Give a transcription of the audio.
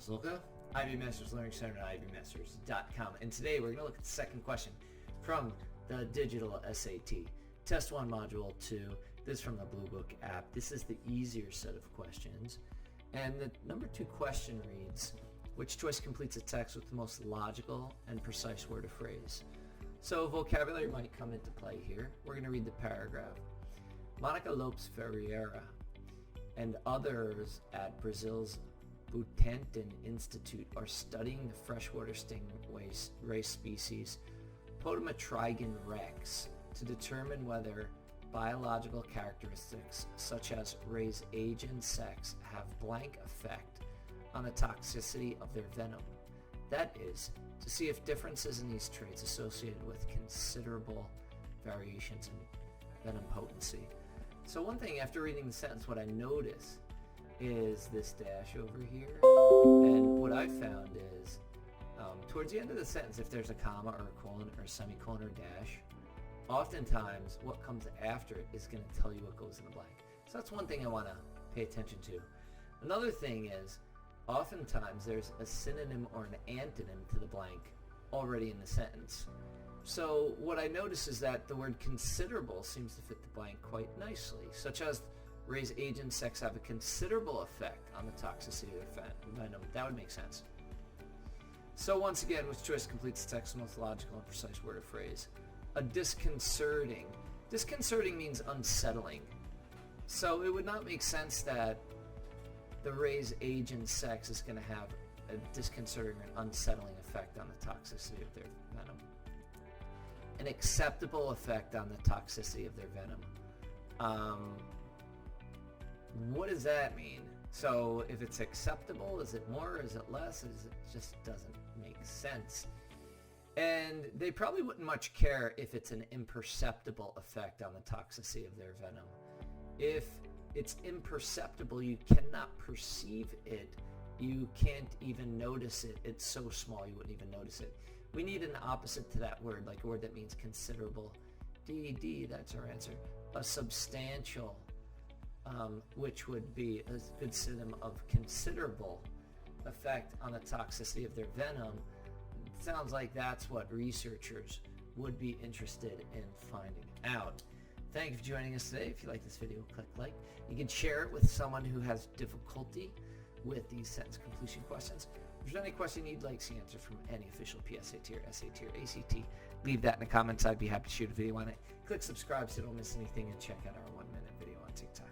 Zolka, IB Masters Learning Center at ibmasters.com, and today we're going to look at the second question from the digital SAT. Test 1, Module 2. This is from the Bluebook app. This is the easier set of questions. And the number 2 question reads, which choice completes a text with the most logical and precise word or phrase? So vocabulary might come into play here. We're going to read the paragraph. Monica Lopes-Ferreira and others at Brazil's Butantan Institute are studying the freshwater stingray species Potamotrygon rex to determine whether biological characteristics such as race, age, and sex have blank effect on the toxicity of their venom. That is, to see if differences in these traits associated with considerable variations in venom potency. So one thing after reading the sentence, what I notice is this dash over here, and what I found is towards the end of the sentence, if there's a comma or a colon or a semicolon or dash, oftentimes what comes after it is going to tell you what goes in the blank. So that's one thing I want to pay attention to. Another thing is oftentimes there's a synonym or an antonym to the blank already in the sentence. So what I notice is that the word considerable seems to fit the blank quite nicely, such as race, age, and sex have a considerable effect on the toxicity of their venom. That would make sense. So once again, which choice completes the text most logical and precise word or phrase? A disconcerting. Disconcerting means unsettling. So it would not make sense that the race, age, and sex is going to have a disconcerting or unsettling effect on the toxicity of their venom. An acceptable effect on the toxicity of their venom. What does that mean? So if it's acceptable, is it more, is it less? It just doesn't make sense. And they probably wouldn't much care if it's an imperceptible effect on the toxicity of their venom. If it's imperceptible, you cannot perceive it, you can't even notice it, it's so small you wouldn't even notice it. We need an opposite to that word, like a word that means considerable. D, that's our answer. A substantial, which would be a good synonym of considerable effect on the toxicity of their venom. It sounds like that's what researchers would be interested in finding out. Thank you for joining us today. If you like this video, click like. You can share it with someone who has difficulty with these sentence completion questions. If there's any question you'd like to see answered from any official PSAT or SAT or ACT, leave that in the comments. I'd be happy to shoot a video on it. Click subscribe so you don't miss anything, and check out our 1-minute video on TikTok.